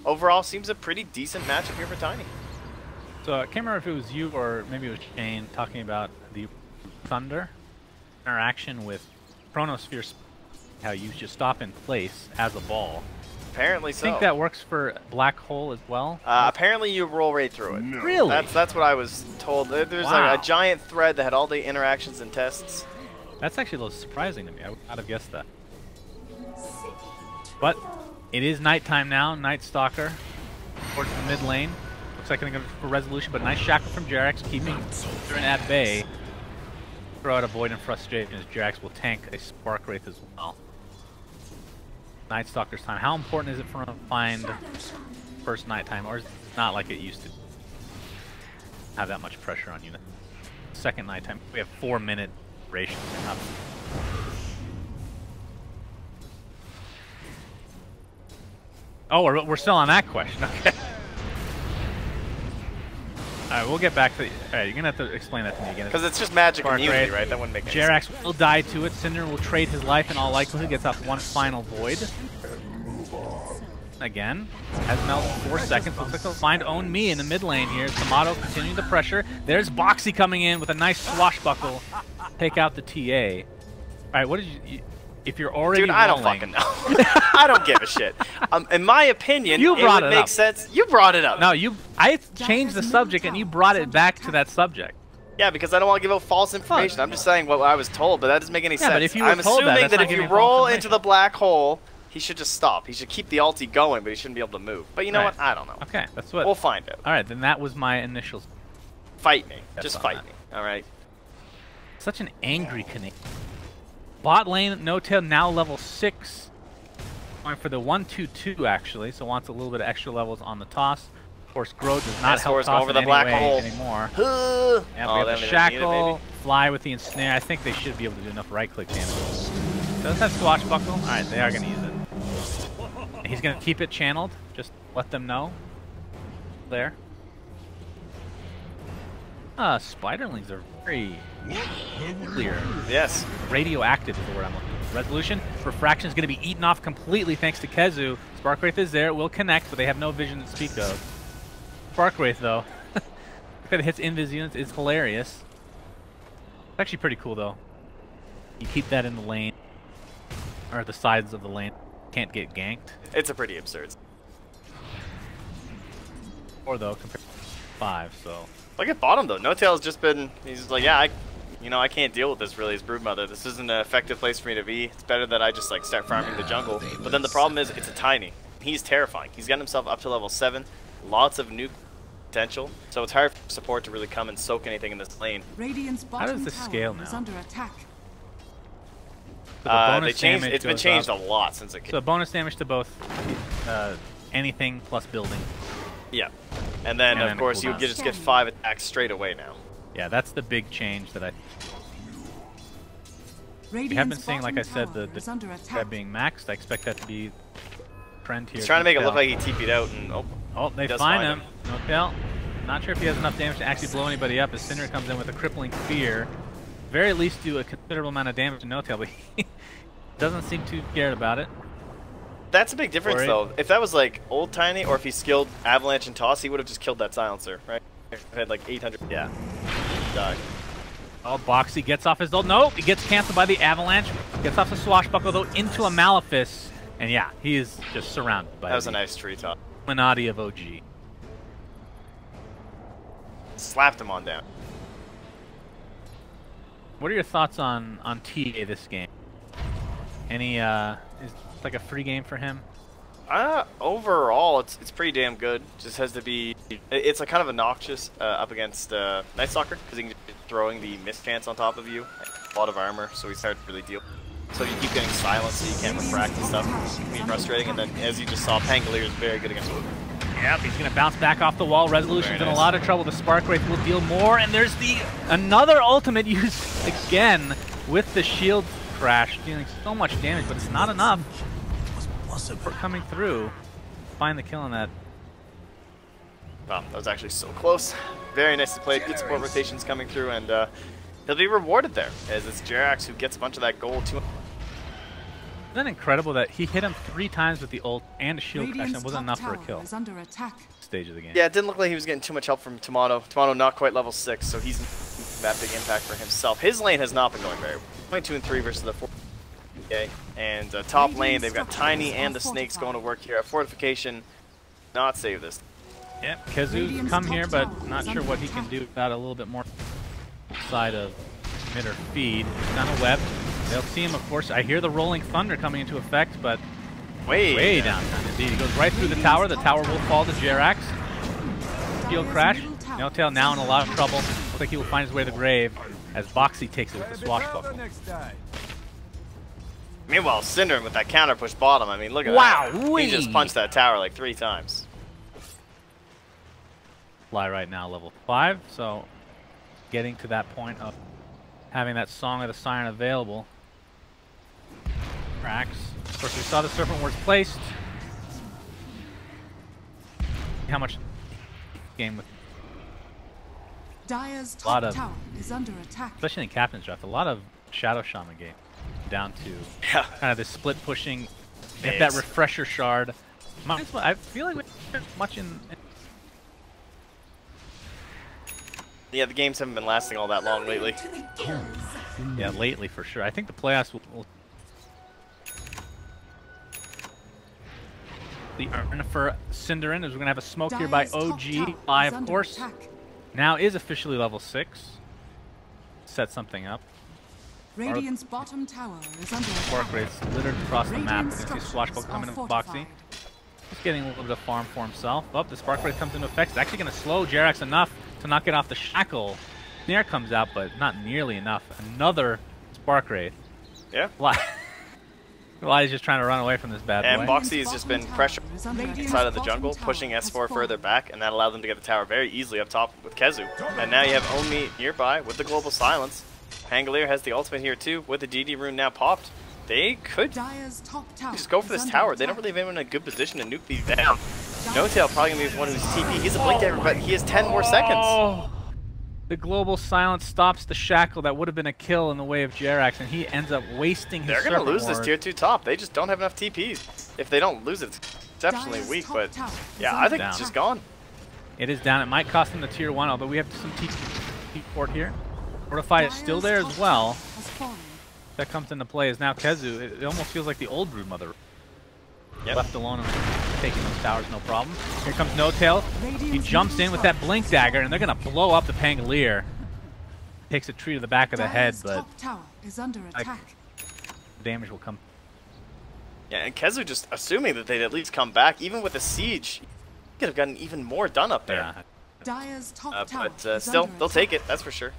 overall, seems a pretty decent matchup here for Tiny. So I can't remember if it was you or maybe it was Shane talking about the Thunder interaction with Chronosphere, how you just stop in place as a ball. Apparently so. I think that works for Black Hole as well. Apparently you roll right through it. No. Really? That's what I was told. There's like a giant thread that had all the interactions and tests. That's actually a little surprising to me. I would not have guessed that. But it is nighttime now. Night Stalker towards the mid lane. Looks like they're going for resolution, but nice shackle from Jerax, keeping Thurn at bay. Throw out a Void and Frustration as Jerax will tank a Spark Wraith as well. Night Stalker's time. How important is it for him to find first nighttime, or is it not like it used to have that much pressure on you? Second nighttime, we have 4-minute duration. Oh, we're still on that question. Okay. Alright, we'll get back to the... Alright, you're going to have to explain that to me again. Because it's just magic immunity, right? That wouldn't make any sense. Jerax will die to it. Cinder will trade his life in all likelihood. Gets off one final Void. Again. Has Mel 4 seconds. Looks like they'll find Own Me in the mid lane here. Tomato continuing the pressure. There's Boxy coming in with a nice swashbuckle. Take out the TA. Alright, what did you... If you're already Dude, I don't fucking know. I don't give a shit. In my opinion, it would make sense. You brought it up. No, I changed the subject and you brought it back to that subject. Yeah, because I don't want to give out false information. I'm just saying what I was told, but that doesn't make any sense. But if you were I'm told assuming that if you roll into the black hole, he should just stop. He should keep the ulti going, but he shouldn't be able to move. But you know what? I don't know. Okay, that's what. We'll find out. All right, then that was my initial. Fight me. Just fight me. All right. Such an angry Canadian. Bot lane, No-Tail now level 6. Going for the 1-2-2 actually, so wants a little bit of extra levels on the toss. Of course, Grow does not help toss over the black hole anymore. Yeah, we have the Shackle, Fly with the Ensnare. I think they should be able to do enough right-click damage. Does that Swashbuckle? Alright, they are going to use it. And he's going to keep it channeled. Just let them know. There. Spiderlings are very clear. Yes. Radioactive is the word I'm looking for. Resolution. Refraction is going to be eaten off completely thanks to Kezu. Spark Wraith is there. It will connect, but they have no vision to speak of. Spark Wraith, though. That hits invis units is hilarious. It's actually pretty cool, though. You keep that in the lane. Or the sides of the lane. Can't get ganked. It's a pretty absurd. Or, though, compared to 5, so... Look at bottom though. No-Tail's just been. He's like, yeah, I can't deal with this really as Broodmother. This isn't an effective place for me to be. It's better that I just like start farming the jungle. But then the problem is, it's a Tiny. He's terrifying. He's gotten himself up to level 7. Lots of nuke potential. So it's hard for support to really come and soak anything in this lane. How does this scale now? Under attack. So they changed. It's been changed a lot since it came. So bonus damage to both anything plus building. Yeah. And then, of course, you just get 5 attacks straight away now. Yeah, that's the big change that we have been seeing, like I said, the that being maxed. I expect that to be trend here. He's trying to make it look like he TP'd out, and they find him. No, not sure if he has enough damage to actually blow anybody up as Cinder comes in with a crippling fear. Very least do a considerable amount of damage to No-Tail, but he doesn't seem too scared about it. That's a big difference, though. If that was like old Tiny, or if he skilled Avalanche and Toss, he would have just killed that silencer, right? He had like 800. Yeah. Died. Oh, Boxy gets off his ult. Nope, he gets canceled by the Avalanche. Gets off the Swashbuckle, though, into a Malefice. And yeah, he is just surrounded by that was a nice tree top. Illuminati of OG. Slapped him on down. What are your thoughts on TA this game? Any, is like a free game for him? Overall, it's pretty damn good. Just has to be. It's like kind of obnoxious up against Night Stalker because he can just be throwing the mischance on top of you. A lot of armor, so he's hard to really deal. So you keep getting silenced, so you can't refract and stuff. It can be frustrating. And then, as you just saw, Pangolier is very good against Wood. Yep, he's gonna bounce back off the wall. Resolution's in a lot of trouble. The Spark Wraith will deal more, and there's another ultimate used again with the shield crash, dealing so much damage, but it's not enough. For coming through, find the kill on that. Wow, that was actually so close. Very nicely played. Good support rotations coming through, and he'll be rewarded there, as it's Jerax who gets a bunch of that gold. Isn't that incredible that he hit him 3 times with the ult and a shield crash and it wasn't enough for a kill? Under attack. Stage of the game. Yeah, it didn't look like he was getting too much help from Tomato. Tomato not quite level 6, so he's that big impact for himself. His lane has not been going very well. 22 and 3 versus the 4. Okay, and top lane, they've got Tiny and the Snakes going to work here. At Fortification, not save this. Yep, Kezu's come here, but not sure what he can do about a little bit more side of MidOrFeed. He's on a web. They'll see him, of course. I hear the rolling thunder coming into effect, but way down. Indeed, he goes right through the tower. The tower will fall to Jerax. Shield crash. No-Tail now in a lot of trouble. Looks like he will find his way to the grave as Boxy takes it with the swashbuckle. Meanwhile, Synderen with that counter push bottom. I mean, look at that. He just punched that tower like 3 times. Fly right now, level 5. So, getting to that point of having that Song of the Siren available. Cracks. Of course, we saw the Serpent Wards placed. How much game with Dire's a lot top of, tower is under attack. especially in Captain's Draft, a lot of Shadow Shaman game down to kind of this split pushing. Get that refresher shard. I feel like we're much in. Yeah, the games haven't been lasting all that long lately. Yeah, lately for sure. I think the playoffs will the earn for Synderen is we're gonna have a smoke here by OG. I of course now is officially level 6. Set something up. Radiant's bottom tower is under Spark attack. rates littered across the map. You can see Swashbuckle coming in with Boxy. He's getting a little bit of farm for himself. Oh, the Spark rate comes into effect. It's actually going to slow Jerax enough to not get off the shackle. Snare comes out, but not nearly enough. Another Spark rate. Yeah. Eli's just trying to run away from this bad boy. And Boxy has just been pressure inside of the jungle, pushing S4 further back, and that allowed them to get the tower very easily up top with Kezu. And now you have Omi nearby with the Global Silence. Pangolier has the ultimate here too, with the DD rune now popped. They could just go for this tower. They don't really have anyone in a good position to nuke these down. No-Tail probably going to be the one who's TP. He's a Blink Dagger, but he has 10 more seconds. The Global Silence stops the shackle. That would have been a kill in the way of Jerax, and he ends up wasting his They're going to lose this tier 2 top. They just don't have enough TPs. If they don't lose it, it's exceptionally weak, but yeah, I think it's just gone. It is down. It might cost them the tier 1, although we have some TP port here. Fortify is still there as well. That comes into play is now Kezu. It almost feels like the old Broodmother. Yep. Left alone and taking those towers, no problem. Here comes No-Tail. He jumps in with that Blink Dagger, and they're going to blow up the Pangolier. Takes a tree to the back of the head, but the damage will come. Yeah, and Kezu just assuming that they'd at least come back. Even with the siege, he could have gotten even more done up there. Yeah. But still, they'll take it, that's for sure.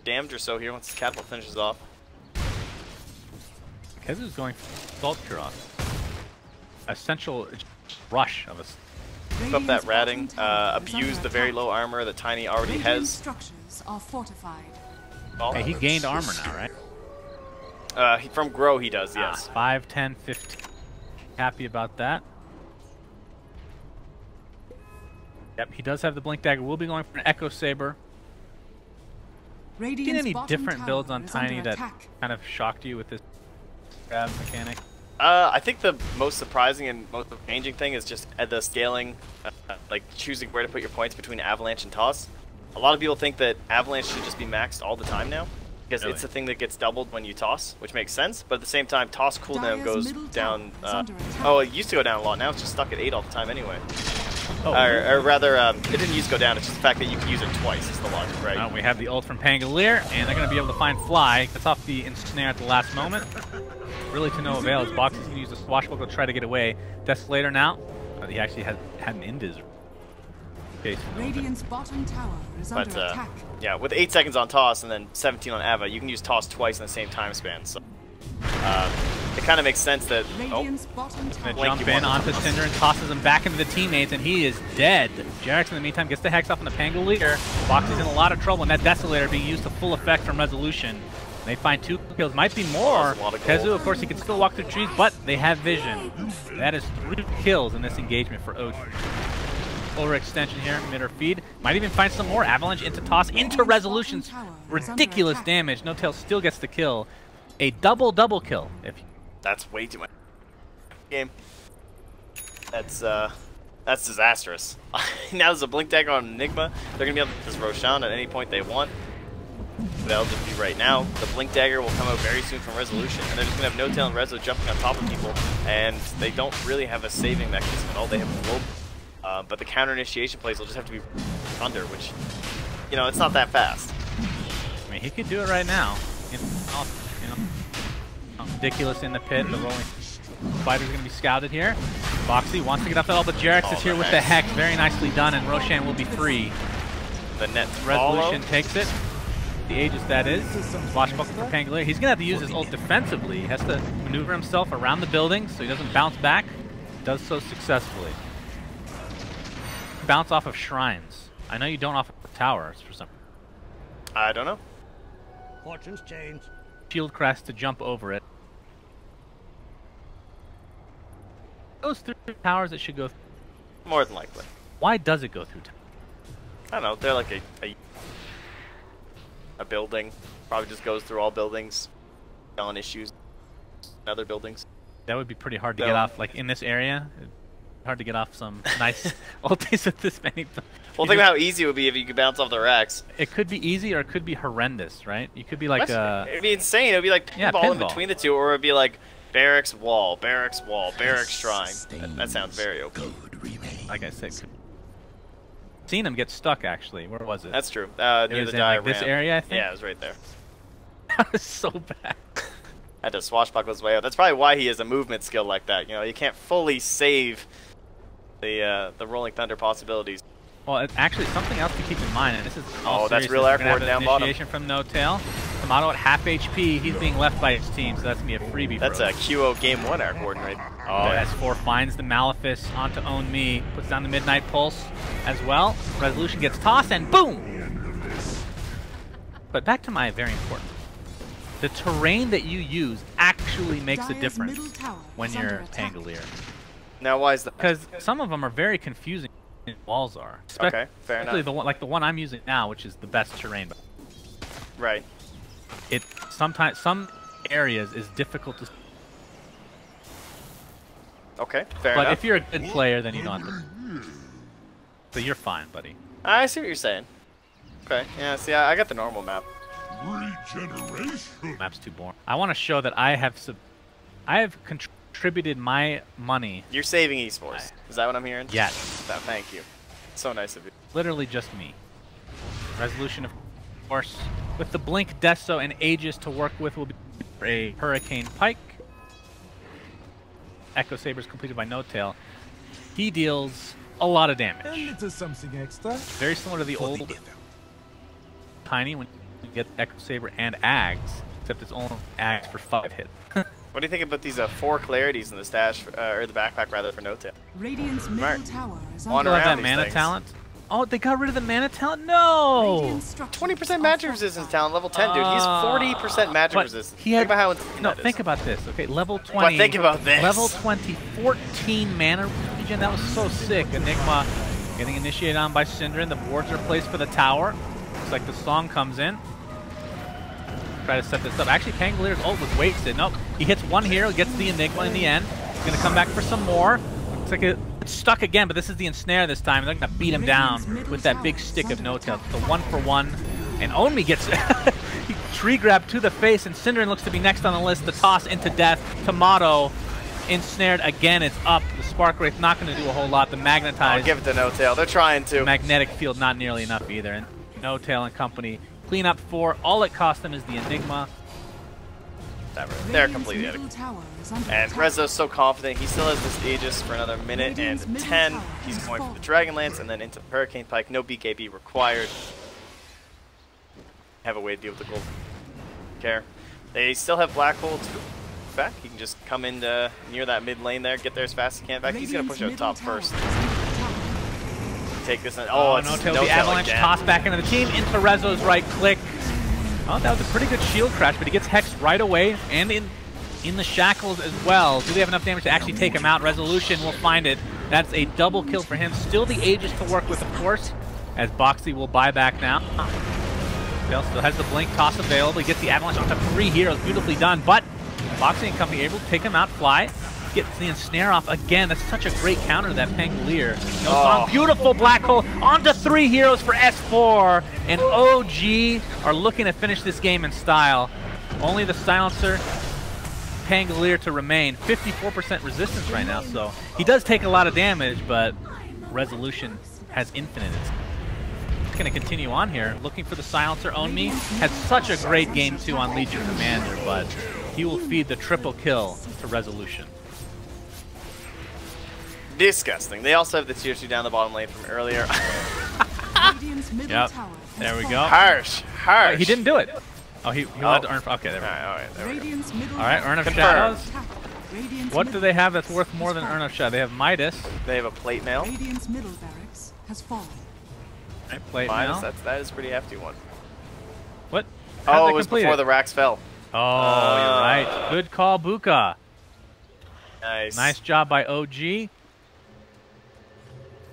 Damned or so here once the catapult finishes off. Kezu's going for Salt Curon. Essential rush of us. Keep up that ratting, abuse the very low armor that Tiny already has. Hey, he gained armor now, right? From Grow he does, yes. 5, 10, 15. Happy about that. Yep, he does have the Blink Dagger. We'll be going for an Echo Saber. Seen any different builds on Tiny that kind of shocked you with this grab mechanic? I think the most surprising and most changing thing is just the scaling, like choosing where to put your points between Avalanche and Toss. A lot of people think that Avalanche should just be maxed all the time now, because it's a thing that gets doubled when you toss, which makes sense, but at the same time, Toss cooldown goes down, it used to go down a lot, now it's just stuck at 8 all the time anyway. Or rather, it didn't used to go down, it's just the fact that you can use it twice is the logic, right? We have the ult from Pangolier, and they're going to be able to find Fly. Gets off the ensnare at the last moment. Really to no avail, as Box is going to use the swashbuckle to try to get away. Desolator now, he actually had an Indiz. Radiant's bottom tower is under attack. Yeah, with 8 seconds on Toss and then 17 on Ava, you can use Toss twice in the same time span, so it kind of makes sense that jump in onto Cinder and tosses him back into the teammates, and he is dead. Jerax in the meantime gets the Hex off on the Pangolier. Box is in a lot of trouble, and that Desolator being used to full effect from Resolution. They find 2 kills, might be more. Kezu, of course, he can still walk through trees, but they have vision. That is 3 kills in this engagement for OG. Overextension here, MidOrFeed. Might even find some more. Avalanche into Toss, into Resolutions. Ridiculous damage. No-Tail still gets the kill. A double kill. If That's way too much. Game. That's disastrous. Now there's a Blink Dagger on Enigma. They're gonna be able to just Roshan at any point they want. That'll just be right now. The Blink Dagger will come out very soon from Resolution, and they're just gonna have No-Tail and Rezo jumping on top of people, and they don't really have a saving mechanism at all. They have Globe, but the counter initiation plays will just have to be Thunder, which, you know, it's not that fast. I mean, he could do it right now. You know, ridiculous in the pit. The rolling fighter's gonna be scouted here. Boxy wants to get up that all, but Jarex is here with the Hex. Very nicely done, and Roshan will be free. The net Resolution takes it. The Aegis, that is. Swashbuckle for Pangolier. He's going to have to use his ult defensively. He has to maneuver himself around the building so he doesn't bounce back. Does so successfully. Bounce off of shrines. I know you don't off of towers for some reason. I don't know. Fortunes change. Shield crest to jump over it. Goes through towers, it should go through. More than likely. Why does it go through towers? I don't know. They're like a building. Probably just goes through all buildings. On issues in other buildings. That would be pretty hard to get off, like in this area. Hard to get off some nice ultis with this many. Well, think about how easy it would be if you could bounce off the racks. It could be easy or it could be horrendous, right? You could be like it'd be insane. It would be like pinball in between the two, or it would be like barracks wall, barracks wall, barracks shrine. That sounds very OP. Like I said, seen him get stuck actually. Where was it? That's true. Near the diagram. Like this area, I think. Yeah, it was right there. That was so bad. Had to swashbuckle his way out. That's probably why he has a movement skill like that. You know, you can't fully save the Rolling Thunder possibilities. Well, actually, something else to keep in mind, and this is that's real air coordinate down bottom. Initiation from No-Tail. Tomato at half HP. He's being left by his team, so that's gonna be a freebie. That's a QO game 1 air coordinate. Oh, S4 finds the Malefice onto Own Me, puts down the Midnight Pulse as well. Resolution gets tossed and boom. But back to my very important. The terrain that you use actually makes a difference when you're Pangolier. Now, why is that? Because some of them are very confusing. Walls are. Okay, fair enough. Especially the one, like the one I'm using now, which is the best terrain. Right. It sometimes some areas is difficult to. Okay, fair enough. But if you're a good player, then you don't have to. So you're fine, buddy. I see what you're saying. Okay, yeah. See, I got the normal map. Regeneration. Map's too boring. I want to show that I have contributed my money. You're saving esports. Is that what I'm hearing? Yes. Thank you. So nice of you. Literally just me. Resolution, of course, with the Blink, Deso, and Aegis to work with will be a Hurricane Pike. Echo Saber's completed by No-Tail. He deals a lot of damage. And it is something extra. Very similar to the old Tiny when you get Echo Saber and Ags, except it's only Ags for 5 hits. What do you think about these 4 clarities in the stash, or the backpack rather, for No-Tail? Radiant's middle tower is On under Still have around that these mana things. talent? Oh, they got rid of the mana talent? No! 20% magic resistance talent, level 10, dude. He's 40% magic resistance. He had, think about how insane no, that is. think about this. Okay, level 20. But think about this. Level 20, 14 mana regen. That was so sick. Enigma getting initiated on by Syndra. The boards are placed for the tower. Looks like the song comes in. Try to set this up. Actually, Pangolier's ult was wasted. Nope. He hits one here, gets the Enigma in the end. He's going to come back for some more. Looks like it's stuck again, but this is the ensnare this time. They're going to beat him down with that big stick of No-Tail. The 1-for-1. And Onmi gets he tree grab to the face, and Syndra looks to be next on the list. The toss into death. Tomato ensnared again. It's up. The Spark Wraith not going to do a whole lot. The magnetized. I'll give it to No-Tail. They're trying to. Magnetic field not nearly enough either. And No-Tail and company clean up 4. All it cost them is the Enigma. They're completely out of. And Rezo's so confident. He still has this Aegis for another minute and 10. He's going for the Dragonlance and then into the Hurricane Pike. No BKB required. Have a way to deal with the gold. Care. They still have Black Hole to back. He can just come in near that mid lane there, get there as fast as he can. In fact, he's going to push out top first. Take this. Oh, it's No-Tail. The Avalanche toss back into the team. Into Rezo's right click. Oh, that was a pretty good shield crash, but he gets hexed right away and in the shackles as well. Do they have enough damage to actually take him out? Resolution will find it. That's a double kill for him. Still the Aegis to work with, of course, as Boxy will buy back now. Still has the Blink toss available. He gets the Avalanche onto 3 heroes. Beautifully done, but Boxing and company able to take him out, fly, get the ensnare off again. That's such a great counter to that Pangolier. No song. Beautiful black hole onto 3 heroes for S4, and OG are looking to finish this game in style. Only the silencer Pangolier to remain. 54% resistance right now, so he does take a lot of damage, but resolution has infinite. It's going to continue on here, looking for the silencer. Own Me had such a great game 2 on Legion Commander, but he will feed the triple kill to resolution. Disgusting. They also have the tier 2 down the bottom lane from earlier. Yep. There we go. Harsh. Harsh. Wait, he didn't do it. Oh, he wanted to earn. Okay, there we go. Alright, there we go. Alright, Urn of Shadows. What do they have that's worth more than Urn of Shadows? They have Midas. They have a plate mail. Radiant's middle barracks has fallen. Right, plate Midas, mail. that is a pretty hefty one. What? Oh, it was before the racks fell. Oh, you're right. Good call, Buka. Nice. Nice job by OG.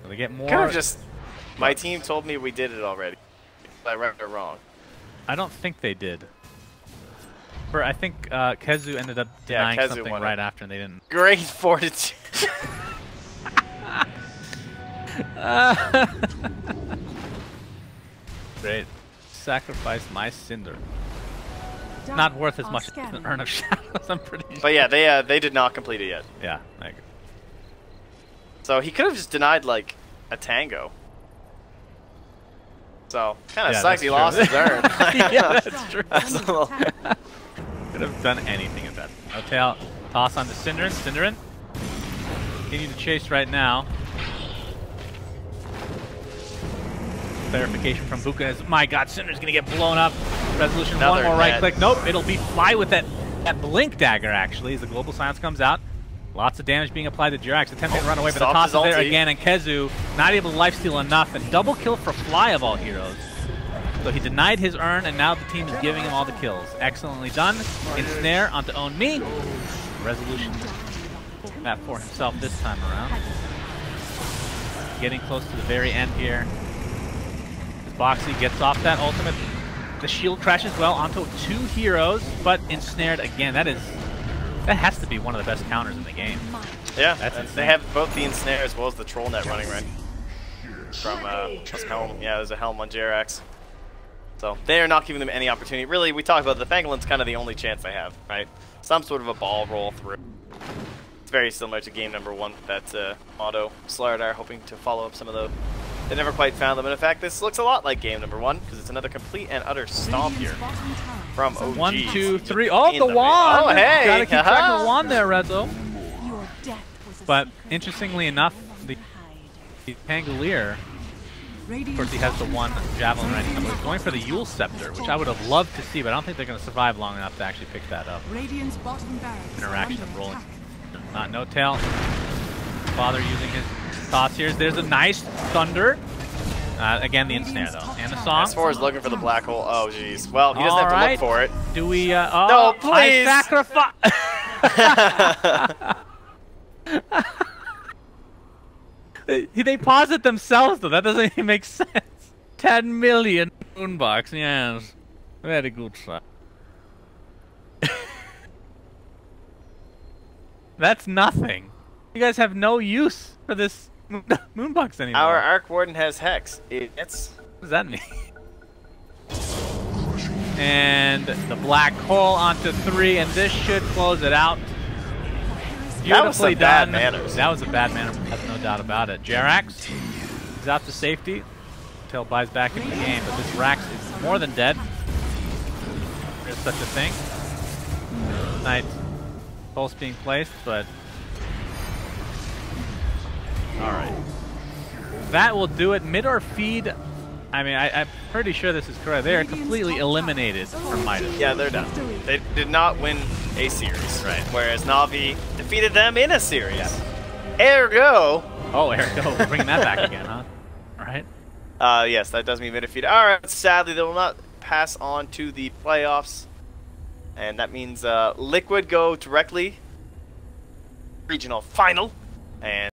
Will they get more? Kind of just, my team told me we did it already. I read it wrong. I don't think they did. I think Kezu ended up denying something right after, and they didn't. Great fortitude. Great. Sacrifice my Cinder. Not worth as much as an Urn of Shadows, I'm pretty sure. But yeah, they did not complete it yet. Yeah, I agree. So he could have just denied like a tango. So kind of sucks he lost his Urn. Yeah, that's true. That's a little... Could have done anything at that. No tail. Toss on to Cinderin. Cinderin. Continue to chase right now. Clarification from Buka is, my god, Cinder's gonna get blown up. Resolution, Another one more right net. click. Nope, it'll be fly with that blink dagger actually as the global silence comes out. Lots of damage being applied to Jirax, attempting to run away, but the toss is there again, and Kezu not able to lifesteal enough, and double kill for Fly of all heroes. So he denied his Urn, and now the team is giving him all the kills. Excellently done. Ensnare onto Own Me. Resolution that for himself this time around. Getting close to the very end here. Boxy gets off that ultimate. The shield crashes well onto 2 heroes, but ensnared again. That has to be one of the best counters in the game. Yeah, they have both the ensnare as well as the troll net running right from Helm. Yeah, there's a Helm on Jirax. So they are not giving them any opportunity. Really, we talked about the Pangolin's kind of the only chance they have, right? Some sort of a ball roll through. It's very similar to game number 1 that Motto Slard are hoping to follow up some of the. They never quite found them, and in fact, this looks a lot like game number 1 because it's another complete and utter stomp here from OG. 1, 2, 3. Oh, the wand! Oh, hey! Gotta keep track of the wand there, Rezo. But interestingly enough, the Pangolier, of course, he has the 1 javelin right now, but he's going for the Yule Scepter, which I would have loved to see, but I don't think they're going to survive long enough to actually pick that up. Interaction of rolling. Not no tail. Father using his toss here. There's a nice thunder. Again, the ensnare though, and the song. S4 is looking for the black hole. Oh, jeez. Well, he doesn't have to look for it. Do we? Oh, no, please. I sacrifice. They pause it themselves though. That doesn't even make sense. 10 million moonbox. Yes, very good, sir. That's nothing. You guys have no use for this moonbox anymore. Our Arc Warden has Hex. It's... What does that mean? And the black hole onto 3, and this should close it out. Beautifully done. Bad manners. That was a bad manner, that's no doubt about it. Jirax is out to safety. Tail buys back into the game, but this Rax is more than dead. There's such a thing. Nice pulse being placed, but alright. That will do it. MidOrFeed, I mean, I'm pretty sure this is correct. They are completely eliminated from Midas. Yeah, they're done. They did not win a series. Right. Whereas Na'Vi defeated them in a series. Yeah. Ergo. Oh, ergo. We're bringing that back again, huh? Alright. Yes, that does mean MidOrFeed. Alright, sadly, they will not pass on to the playoffs. And that means Liquid go directly regional final. And